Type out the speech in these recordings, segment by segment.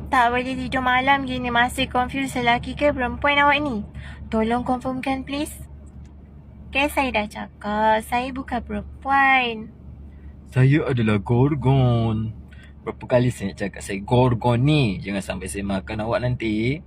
Tak boleh tidur malam gini, masih confused lelaki ke perempuan awak ni. Tolong confirmkan please. Okay, saya dah cakap, saya bukan perempuan. Saya adalah Gorgon. Berapa kali saya nak cakap saya Gorgon ni? Jangan sampai saya makan awak nanti.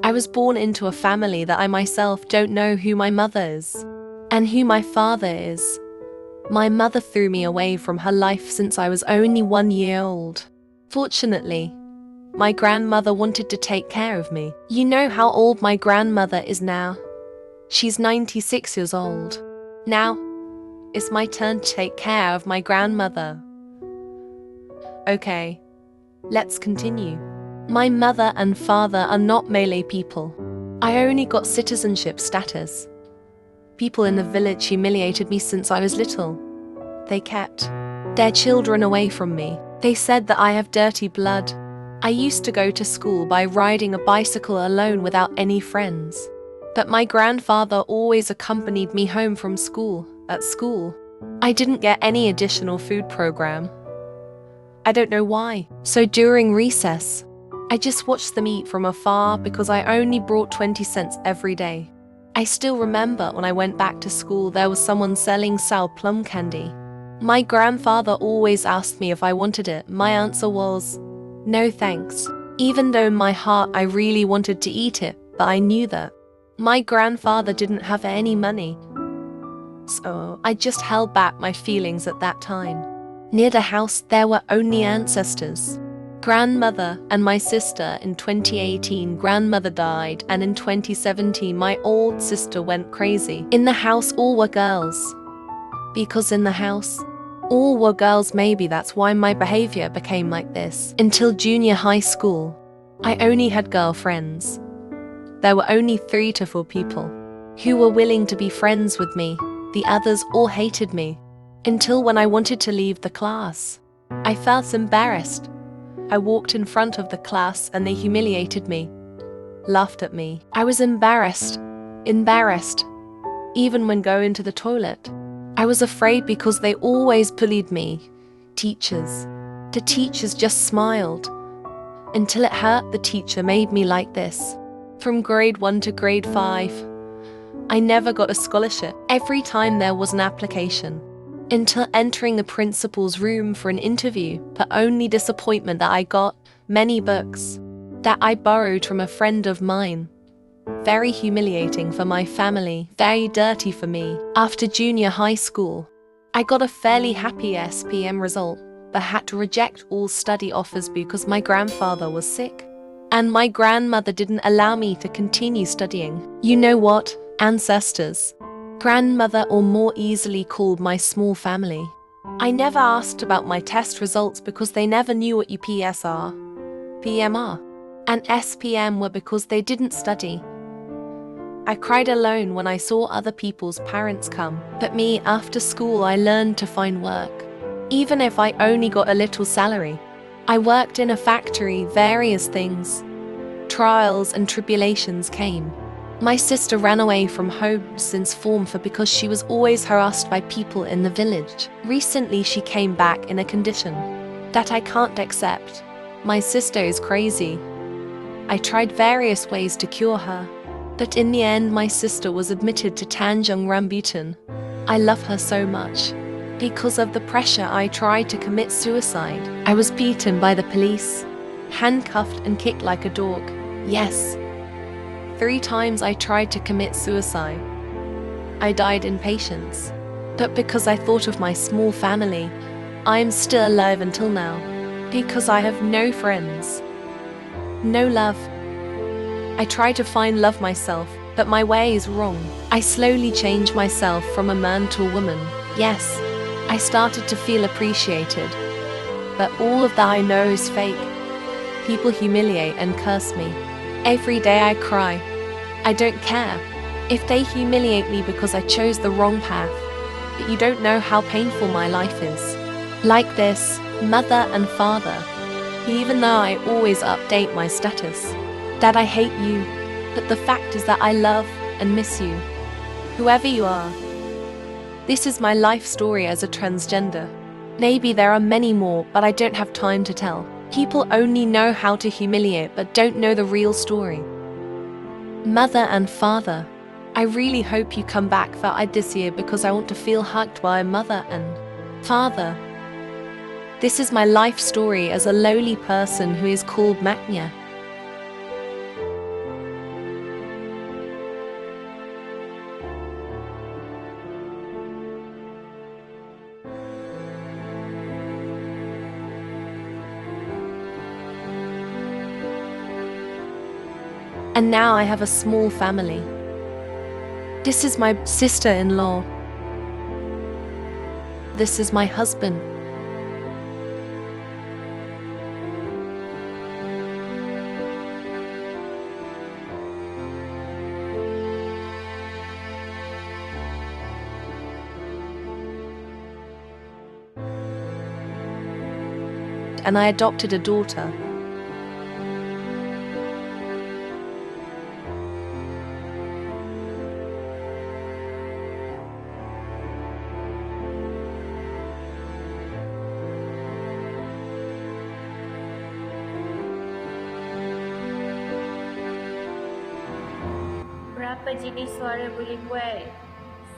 I was born into a family that I myself don't know who my mother is and who my father is. My mother threw me away from her life since I was only 1 year old. Fortunately, my grandmother wanted to take care of me. You know how old my grandmother is now? She's 96 years old. Now, it's my turn to take care of my grandmother. Okay, let's continue. My mother and father are not Malay people. I only got citizenship status. People in the village humiliated me since I was little. They kept their children away from me. They said that I have dirty blood. I used to go to school by riding a bicycle alone without any friends. But my grandfather always accompanied me home from school. At school, I didn't get any additional food program. I don't know why. So during recess, I just watched them eat from afar because I only brought 20 cents every day. I still remember when I went back to school there was someone selling sour plum candy. My grandfather always asked me if I wanted it. My answer was, no thanks. Even though in my heart I really wanted to eat it, but I knew that my grandfather didn't have any money. So I just held back my feelings at that time. Near the house there were only ancestors. Grandmother and my sister. In 2018, grandmother died, and in 2017, my old sister went crazy. In the house, all were girls. Because in the house, all were girls, maybe that's why my behavior became like this. Until junior high school, I only had girlfriends. There were only 3 to 4 people who were willing to be friends with me. The others all hated me. Until when I wanted to leave the class, I felt embarrassed. I walked in front of the class and they humiliated me, laughed at me. I was embarrassed. Even when going to the toilet, I was afraid because they always bullied me. Teachers. The teachers just smiled. Until it hurt. The teacher made me like this. From grade 1 to grade 5, I never got a scholarship. Every time there was an application. Until entering the principal's room for an interview, but only disappointment that I got many books that I borrowed from a friend of mine. Very humiliating for my family, very dirty for me. After junior high school, I got a fairly happy SPM result, but had to reject all study offers because my grandfather was sick. And my grandmother didn't allow me to continue studying. You know what? Ancestors. Grandmother, or more easily called my small family. I never asked about my test results because they never knew what UPS are, PMR, and SPM were because they didn't study. I cried alone when I saw other people's parents come. But me, after school, I learned to find work. Even if I only got a little salary. I worked in a factory, various things. Trials and tribulations came. My sister ran away from home since Form 4 because she was always harassed by people in the village. Recently she came back in a condition that I can't accept. My sister is crazy. I tried various ways to cure her, but in the end my sister was admitted to Tanjung Rambutan. I love her so much. Because of the pressure I tried to commit suicide. I was beaten by the police, handcuffed and kicked like a dog. Yes. 3 times I tried to commit suicide. I died in patience. But because I thought of my small family, I am still alive until now. Because I have no friends. No love. I try to find love myself, but my way is wrong. I slowly changed myself from a man to a woman. Yes, I started to feel appreciated. but all of that I know is fake. People humiliate and curse me. Every day I cry. I don't care. If they humiliate me because I chose the wrong path, but you don't know how painful my life is. Like this, mother and father. Even though I always update my status. That I hate you, but the fact is that I love and miss you. Whoever you are. This is my life story as a transgender. Maybe there are many more, but I don't have time to tell. People only know how to humiliate, but don't know the real story. Mother and father. I really hope you come back for Eid this year because I want to feel hugged by a mother and father. This is my life story as a lowly person who is called Maknya. And now I have a small family. This is my sister-in-law. This is my husband. And I adopted a daughter. Berapa jenis suara boleh buat?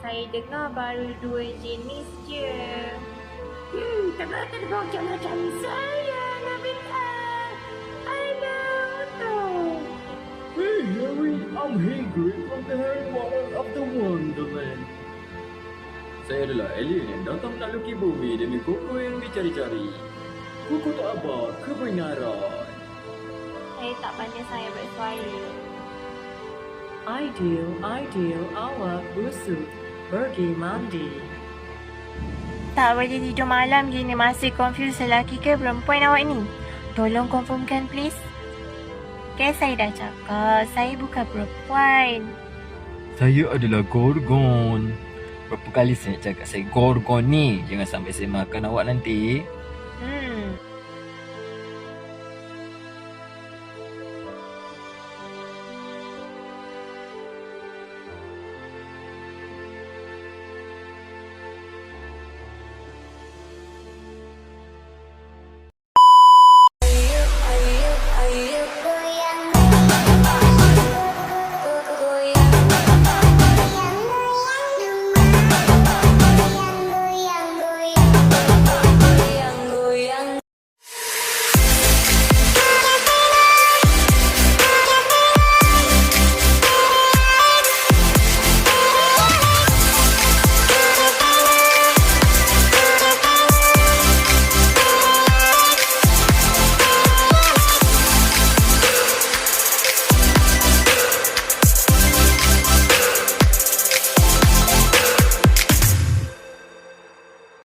Saya dengar baru 2 jenis je. Terbang macam saya, Nabila. I know. Hey Harry, I'm Hagrid from the Harry Potter of the Wonderland. Saya adalah alien yang datang menakluki bumi demi koko yang dicari-cari. Koko tak abad kebenaran. Saya tak pandai saya bersuara. Ideal, awak busuk pergi mandi. Tak boleh tidur malam gini, masih confused lelaki ke perempuan awak ni? Tolong confirmkan please. Okay, saya dah cakap, saya bukan perempuan. Saya adalah Gorgon. Berapa kali saya cakap saya Gorgon ni? Jangan sampai saya makan awak nanti.